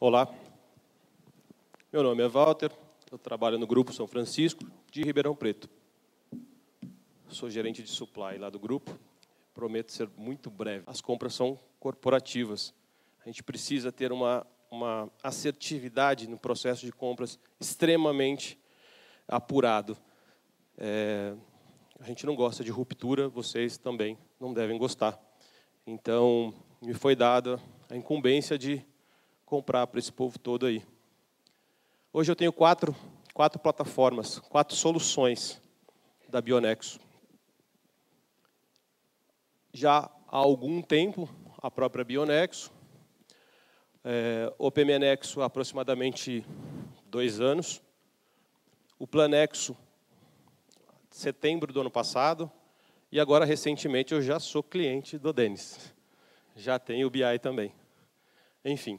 Olá, meu nome é Walter, eu trabalho no Grupo São Francisco de Ribeirão Preto. Sou gerente de supply lá do grupo, prometo ser muito breve. As compras são corporativas, a gente precisa ter uma assertividade no processo de compras extremamente apurado. A gente não gosta de ruptura, vocês também não devem gostar. Então, me foi dada a incumbência de comprar para esse povo todo aí. Hoje eu tenho quatro plataformas, 4 soluções da Bionexo. Já há algum tempo, a própria Bionexo, o PMNexo há aproximadamente 2 anos, o Planexo, setembro do ano passado, e agora, recentemente, eu já sou cliente do Denis. Já tenho o BI também. Enfim.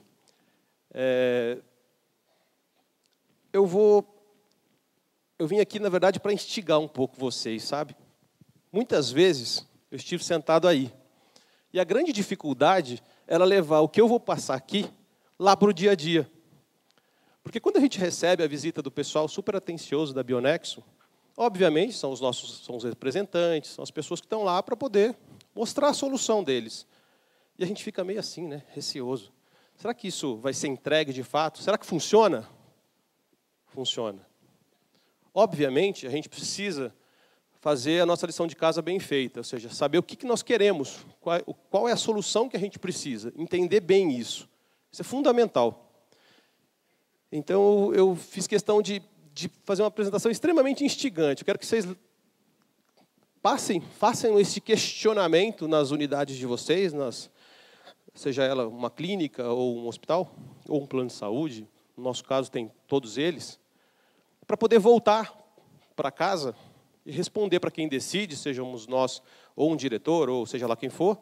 Eu vim aqui, na verdade, para instigar um pouco vocês, sabe? Muitas vezes, eu estive sentado aí. E a grande dificuldade era levar o que eu vou passar aqui lá para o dia a dia. Porque quando a gente recebe a visita do pessoal super atencioso da Bionexo, obviamente, são os representantes, são as pessoas que estão lá para poder mostrar a solução deles. E a gente fica meio assim, né, receoso. Será que isso vai ser entregue de fato? Será que funciona? Funciona. Obviamente, a gente precisa fazer a nossa lição de casa bem feita, ou seja, saber o que nós queremos, qual é a solução que a gente precisa, entender bem isso. Isso é fundamental. Então, eu fiz questão de fazer uma apresentação extremamente instigante. Eu quero que vocês façam esse questionamento nas unidades de vocês, seja ela uma clínica, ou um hospital, ou um plano de saúde, no nosso caso tem todos eles, para poder voltar para casa e responder para quem decide, sejamos nós, ou um diretor, ou seja lá quem for,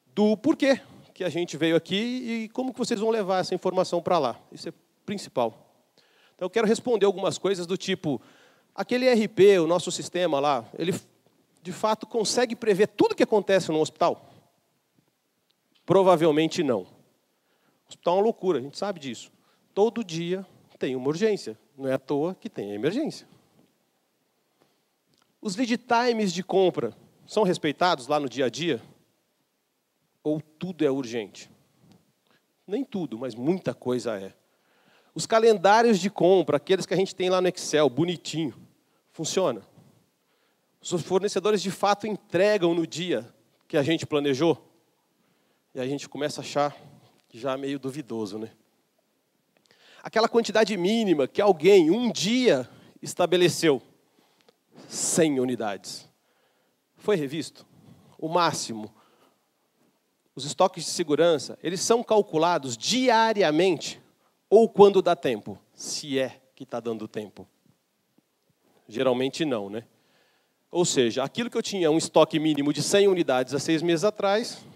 do porquê que a gente veio aqui e como que vocês vão levar essa informação para lá. Isso é principal. Então, eu quero responder algumas coisas do tipo, aquele ERP, o nosso sistema lá, ele, de fato, consegue prever tudo que acontece no hospital? Provavelmente não. O hospital é uma loucura, a gente sabe disso. Todo dia tem uma urgência, não é à toa que tem a emergência. Os lead times de compra são respeitados lá no dia a dia? Ou tudo é urgente? Nem tudo, mas muita coisa é. Os calendários de compra, aqueles que a gente tem lá no Excel, bonitinho, funciona? Os fornecedores, de fato, entregam no dia que a gente planejou? E a gente começa a achar já meio duvidoso, né? Aquela quantidade mínima que alguém, um dia, estabeleceu, 100 unidades. Foi revisto? O máximo. Os estoques de segurança, eles são calculados diariamente ou quando dá tempo? Se é que está dando tempo. Geralmente não, né? Ou seja, aquilo que eu tinha um estoque mínimo de 100 unidades há 6 meses atrás,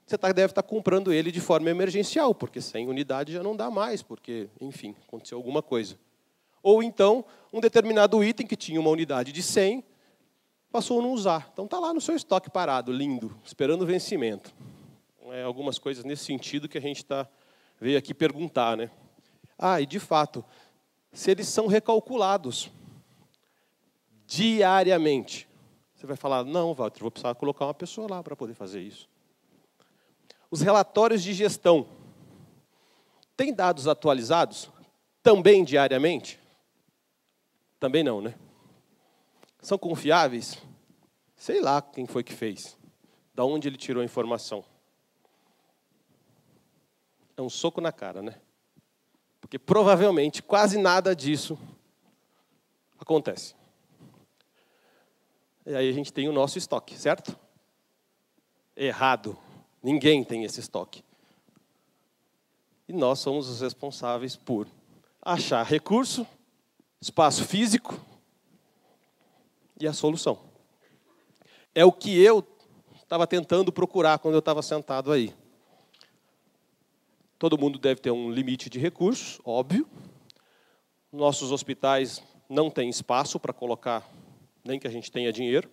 você deve estar comprando ele de forma emergencial, porque 100 unidades já não dá mais, porque, enfim, aconteceu alguma coisa. Ou então, um determinado item que tinha uma unidade de 100, passou a não usar. Então está lá no seu estoque parado, lindo, esperando o vencimento. Algumas coisas nesse sentido que a gente veio aqui perguntar, né? E de fato, se eles são recalculados diariamente, você vai falar, não, Walter, vou precisar colocar uma pessoa lá para poder fazer isso. Os relatórios de gestão, têm dados atualizados também diariamente? Também não, né? São confiáveis? Sei lá quem foi que fez. Da onde ele tirou a informação. É um soco na cara, né? Porque provavelmente quase nada disso acontece. E aí a gente tem o nosso estoque, certo? Errado. Ninguém tem esse estoque. E nós somos os responsáveis por achar recurso, espaço físico e a solução. É o que eu estava tentando procurar quando eu estava sentado aí. Todo mundo deve ter um limite de recursos, óbvio. Nossos hospitais não têm espaço para colocar, nem que a gente tenha dinheiro.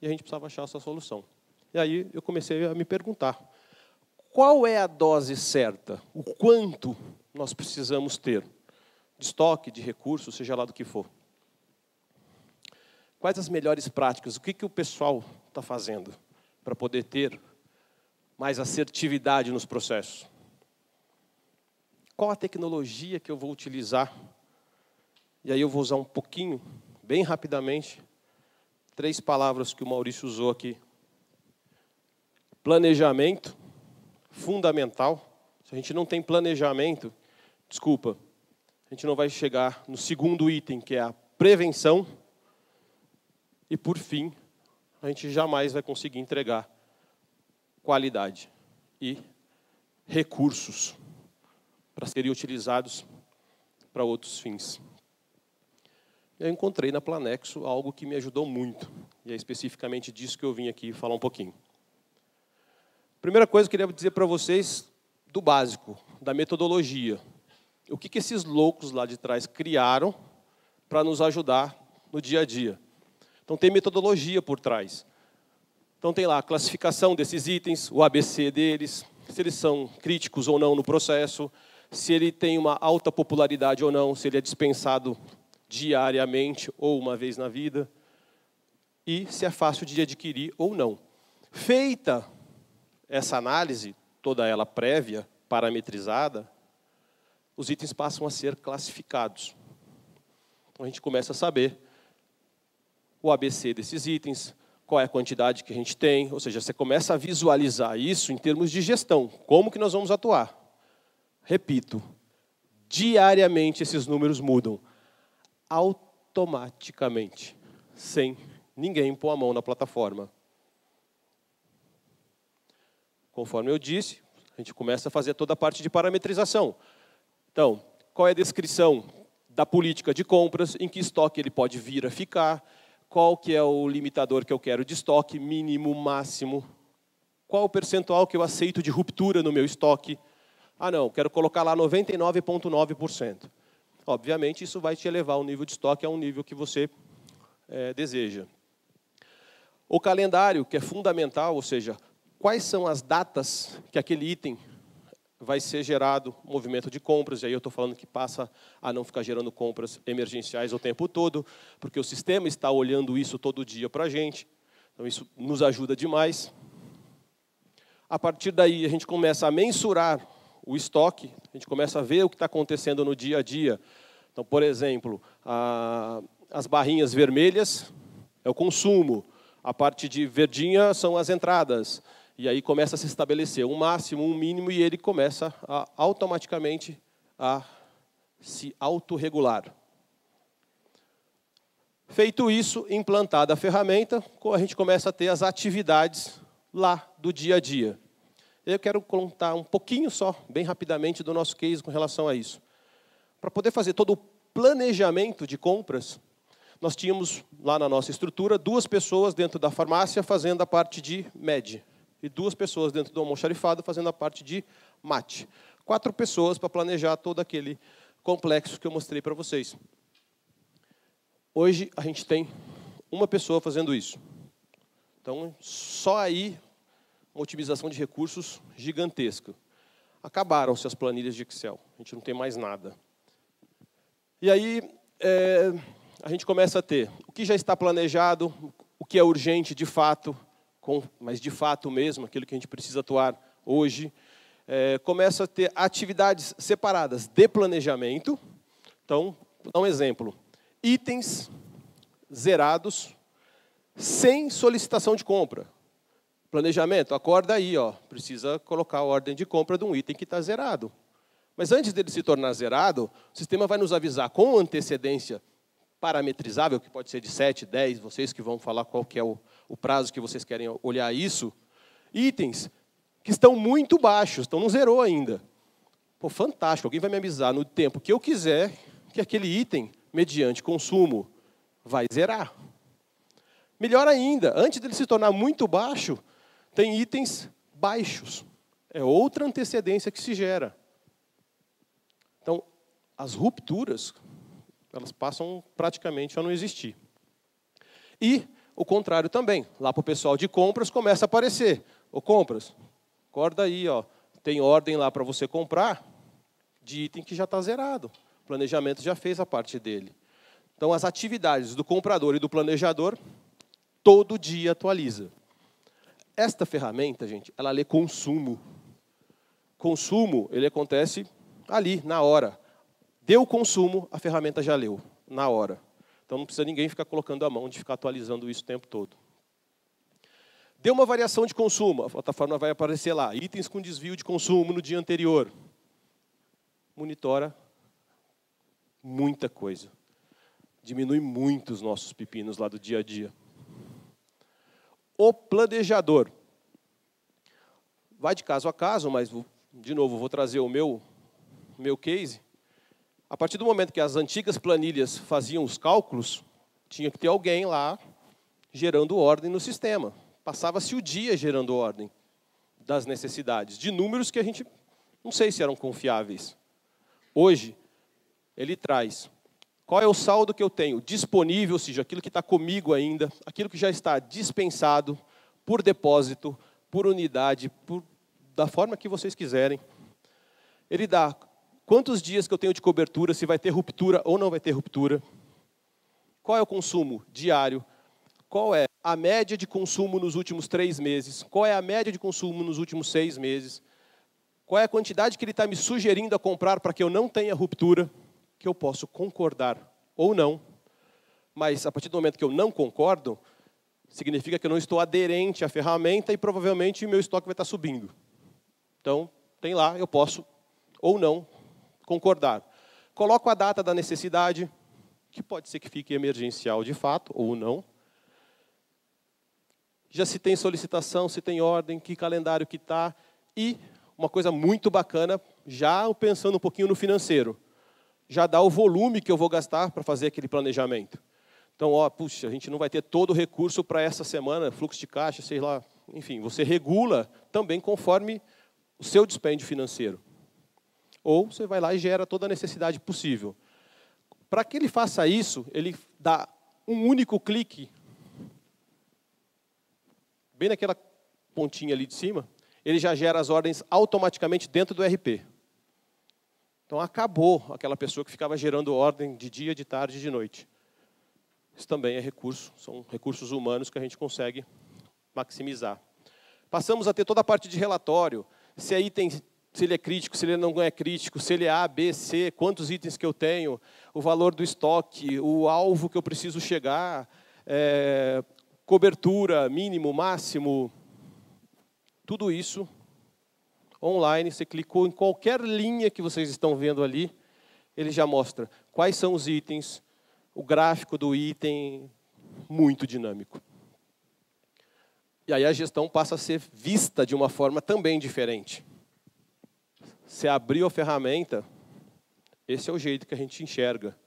E a gente precisava achar essa solução. E aí eu comecei a me perguntar, qual é a dose certa? O quanto nós precisamos ter de estoque, de recursos, seja lá do que for? Quais as melhores práticas? O que o pessoal está fazendo para poder ter mais assertividade nos processos? Qual a tecnologia que eu vou utilizar? E aí eu vou usar um pouquinho, bem rapidamente, 3 palavras que o Maurício usou aqui. Planejamento, fundamental. Se a gente não tem planejamento, desculpa, a gente não vai chegar no segundo item, que é a prevenção. E, por fim, a gente jamais vai conseguir entregar qualidade e recursos para serem utilizados para outros fins. Eu encontrei na Planexo algo que me ajudou muito, e é especificamente disso que eu vim aqui falar um pouquinho. Primeira coisa que eu queria dizer para vocês do básico, da metodologia. O que esses loucos lá de trás criaram para nos ajudar no dia a dia. Então, tem metodologia por trás. Então, tem lá a classificação desses itens, o ABC deles, se eles são críticos ou não no processo, se ele tem uma alta popularidade ou não, se ele é dispensado diariamente ou uma vez na vida, e se é fácil de adquirir ou não. Feita essa análise, toda ela prévia, parametrizada, os itens passam a ser classificados. Então, a gente começa a saber o ABC desses itens, qual é a quantidade que a gente tem, ou seja, você começa a visualizar isso em termos de gestão, como que nós vamos atuar. Repito, diariamente esses números mudam, automaticamente, sem ninguém pôr a mão na plataforma. Conforme eu disse, a gente começa a fazer toda a parte de parametrização. Então, qual é a descrição da política de compras, em que estoque ele pode vir a ficar, qual que é o limitador que eu quero de estoque, mínimo, máximo, qual o percentual que eu aceito de ruptura no meu estoque. Ah, não, quero colocar lá 99,9%. Obviamente, isso vai te elevar o nível de estoque a um nível que você deseja. O calendário, que é fundamental, ou seja, quais são as datas que aquele item vai ser gerado movimento de compras, e aí eu estou falando que passa a não ficar gerando compras emergenciais o tempo todo, porque o sistema está olhando isso todo dia para a gente, então isso nos ajuda demais. A partir daí, a gente começa a mensurar o estoque, a gente começa a ver o que está acontecendo no dia a dia. Então, por exemplo, as barrinhas vermelhas é o consumo, a parte de verdinha são as entradas. E aí começa a se estabelecer um máximo, um mínimo, e ele começa automaticamente a se autorregular. Feito isso, implantada a ferramenta, a gente começa a ter as atividades lá do dia a dia. Eu quero contar um pouquinho só, bem rapidamente, do nosso case com relação a isso. Para poder fazer todo o planejamento de compras, nós tínhamos lá na nossa estrutura 2 pessoas dentro da farmácia fazendo a parte de MED. E 2 pessoas dentro do almoxarifado fazendo a parte de mate. 4 pessoas para planejar todo aquele complexo que eu mostrei para vocês. Hoje, a gente tem 1 pessoa fazendo isso. Então, só aí, uma otimização de recursos gigantesca. Acabaram-se as planilhas de Excel. A gente não tem mais nada. E aí, a gente começa a ter o que já está planejado, o que é urgente de fato, mas de fato mesmo, aquilo que a gente precisa atuar hoje. Começa a ter atividades separadas de planejamento. Então, vou dar um exemplo. Itens zerados sem solicitação de compra. Planejamento, acorda aí, ó, precisa colocar a ordem de compra de um item que está zerado. Mas antes dele se tornar zerado, o sistema vai nos avisar com antecedência parametrizável, que pode ser de 7, 10, vocês que vão falar qual que é o prazo que vocês querem olhar isso, itens que estão muito baixos, então não zerou ainda. Pô, fantástico, alguém vai me avisar no tempo que eu quiser que aquele item, mediante consumo, vai zerar. Melhor ainda, antes dele se tornar muito baixo, tem itens baixos. É outra antecedência que se gera. Então, as rupturas, elas passam praticamente a não existir. E o contrário também. Lá para o pessoal de compras começa a aparecer. Ô, compras, acorda aí, ó, tem ordem lá para você comprar de item que já está zerado. O planejamento já fez a parte dele. Então, as atividades do comprador e do planejador, todo dia atualiza. Esta ferramenta, gente, ela lê consumo. Consumo, ele acontece ali, na hora. Deu consumo, a ferramenta já leu, na hora. Então, não precisa ninguém ficar colocando a mão de ficar atualizando isso o tempo todo. Deu uma variação de consumo, a plataforma vai aparecer lá, itens com desvio de consumo no dia anterior. Monitora muita coisa. Diminui muito os nossos pepinos lá do dia a dia. O planejador. Vai de caso a caso, mas, de novo, vou trazer o meu case. A partir do momento que as antigas planilhas faziam os cálculos, tinha que ter alguém lá gerando ordem no sistema. Passava-se o dia gerando ordem das necessidades, de números que a gente não sei se eram confiáveis. Hoje, ele traz qual é o saldo que eu tenho disponível, ou seja, aquilo que está comigo ainda, aquilo que já está dispensado por depósito, por unidade, da forma que vocês quiserem. Ele dá quantos dias que eu tenho de cobertura, se vai ter ruptura ou não vai ter ruptura. Qual é o consumo diário? Qual é a média de consumo nos últimos 3 meses? Qual é a média de consumo nos últimos 6 meses? Qual é a quantidade que ele está me sugerindo a comprar para que eu não tenha ruptura? Que eu posso concordar ou não. Mas, a partir do momento que eu não concordo, significa que eu não estou aderente à ferramenta e provavelmente o meu estoque vai estar subindo. Então, tem lá, eu posso ou não concordar. Coloco a data da necessidade, que pode ser que fique emergencial de fato, ou não. Já se tem solicitação, se tem ordem, que calendário que está. E uma coisa muito bacana, já pensando um pouquinho no financeiro, já dá o volume que eu vou gastar para fazer aquele planejamento. Então, puxa, a gente não vai ter todo o recurso para essa semana, fluxo de caixa, sei lá. Enfim, você regula também conforme o seu dispêndio financeiro. Ou você vai lá e gera toda a necessidade possível. Para que ele faça isso, ele dá um único clique, bem naquela pontinha ali de cima, ele já gera as ordens automaticamente dentro do RP. Então, acabou aquela pessoa que ficava gerando ordem de dia, de tarde e de noite. Isso também é recurso, são recursos humanos que a gente consegue maximizar. Passamos a ter toda a parte de relatório, se ele é crítico, se ele não é crítico, se ele é A, B, C, quantos itens que eu tenho, o valor do estoque, o alvo que eu preciso chegar, cobertura, mínimo, máximo, tudo isso online. Você clicou em qualquer linha que vocês estão vendo ali, ele já mostra quais são os itens, o gráfico do item, muito dinâmico. E aí a gestão passa a ser vista de uma forma também diferente. Você abriu a ferramenta, esse é o jeito que a gente enxerga.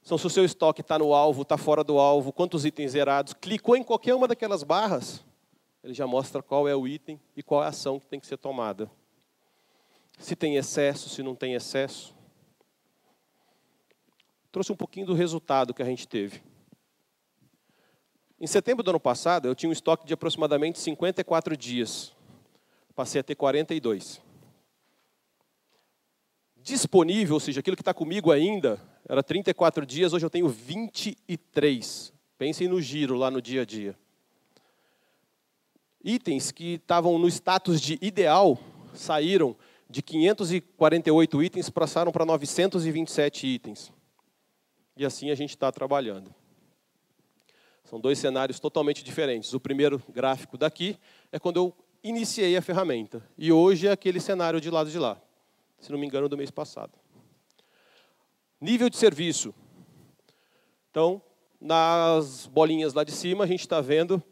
Então, se o seu estoque está no alvo, está fora do alvo, quantos itens zerados, clicou em qualquer uma daquelas barras, ele já mostra qual é o item e qual é a ação que tem que ser tomada. Se tem excesso, se não tem excesso. Trouxe um pouquinho do resultado que a gente teve. Em setembro do ano passado, eu tinha um estoque de aproximadamente 54 dias. Passei a ter 42. Disponível, ou seja, aquilo que está comigo ainda, era 34 dias, hoje eu tenho 23. Pensem no giro lá no dia a dia. Itens que estavam no status de ideal, saíram de 548 itens, passaram para 927 itens. E assim a gente está trabalhando. São 2 cenários totalmente diferentes. O primeiro gráfico daqui é quando eu iniciei a ferramenta. E hoje é aquele cenário de lado de lá. Se não me engano, do mês passado. Nível de serviço. Então, nas bolinhas lá de cima, a gente está vendo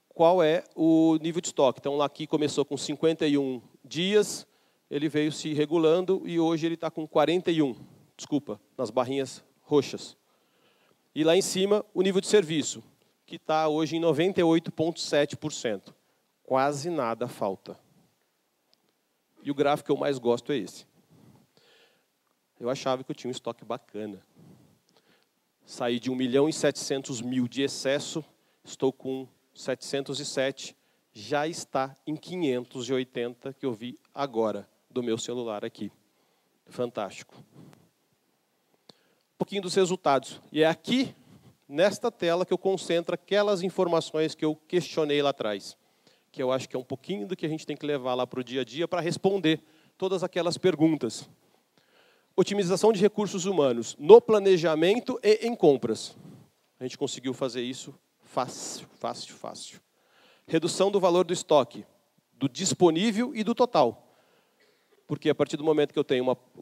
qual é o nível de estoque. Então, lá aqui começou com 51 dias, ele veio se regulando e hoje ele está com 41. Desculpa, nas barrinhas roxas. E lá em cima, o nível de serviço, que está hoje em 98,7%. Quase nada falta. E o gráfico que eu mais gosto é esse. Eu achava que eu tinha um estoque bacana. Saí de 1.700.000 de excesso, estou com 707 já está em 580, que eu vi agora, do meu celular aqui. Fantástico. Um pouquinho dos resultados. E é aqui, nesta tela, que eu concentro aquelas informações que eu questionei lá atrás. Que eu acho que é um pouquinho do que a gente tem que levar lá para o dia a dia para responder todas aquelas perguntas. Otimização de recursos humanos no planejamento e em compras. A gente conseguiu fazer isso fácil, fácil, fácil. Redução do valor do estoque, do disponível e do total. Porque a partir do momento que eu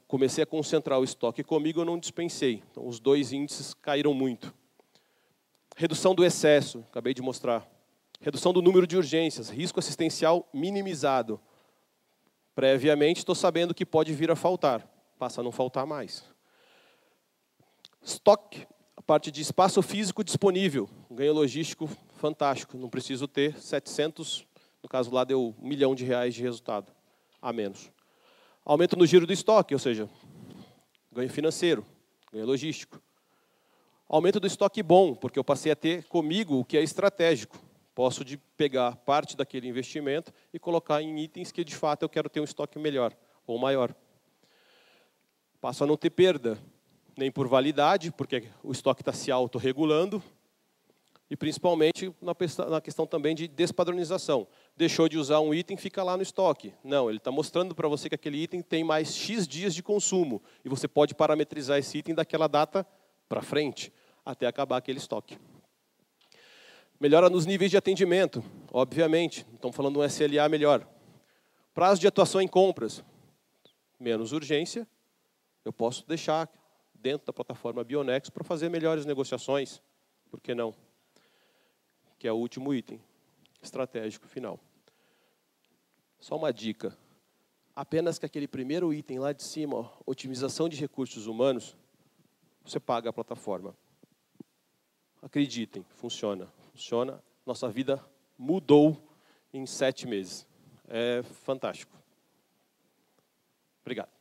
comecei a concentrar o estoque comigo, eu não dispensei. Então, os dois índices caíram muito. Redução do excesso, acabei de mostrar. Redução do número de urgências, risco assistencial minimizado. Previamente, estou sabendo que pode vir a faltar. Passa a não faltar mais. Estoque, a parte de espaço físico disponível. Ganho logístico fantástico. Não preciso ter 700, no caso lá deu R$1 milhão de resultado, a menos. Aumento no giro do estoque, ou seja, ganho financeiro, ganho logístico. Aumento do estoque bom, porque eu passei a ter comigo o que é estratégico. Posso pegar parte daquele investimento e colocar em itens que, de fato, eu quero ter um estoque melhor ou maior. Passo a não ter perda, nem por validade, porque o estoque está se autorregulando. E, principalmente, na questão também de despadronização. Deixou de usar um item, fica lá no estoque. Não, ele está mostrando para você que aquele item tem mais X dias de consumo. E você pode parametrizar esse item daquela data para frente, até acabar aquele estoque. Melhora nos níveis de atendimento, obviamente. Estamos falando de um SLA melhor. Prazo de atuação em compras. Menos urgência. Eu posso deixar dentro da plataforma Bionex para fazer melhores negociações. Por que não? Que é o último item estratégico final. Só uma dica. Apenas que aquele primeiro item lá de cima, ó, otimização de recursos humanos, você paga a plataforma. Acreditem, funciona. Funciona. Nossa vida mudou em 7 meses. É fantástico. Obrigado.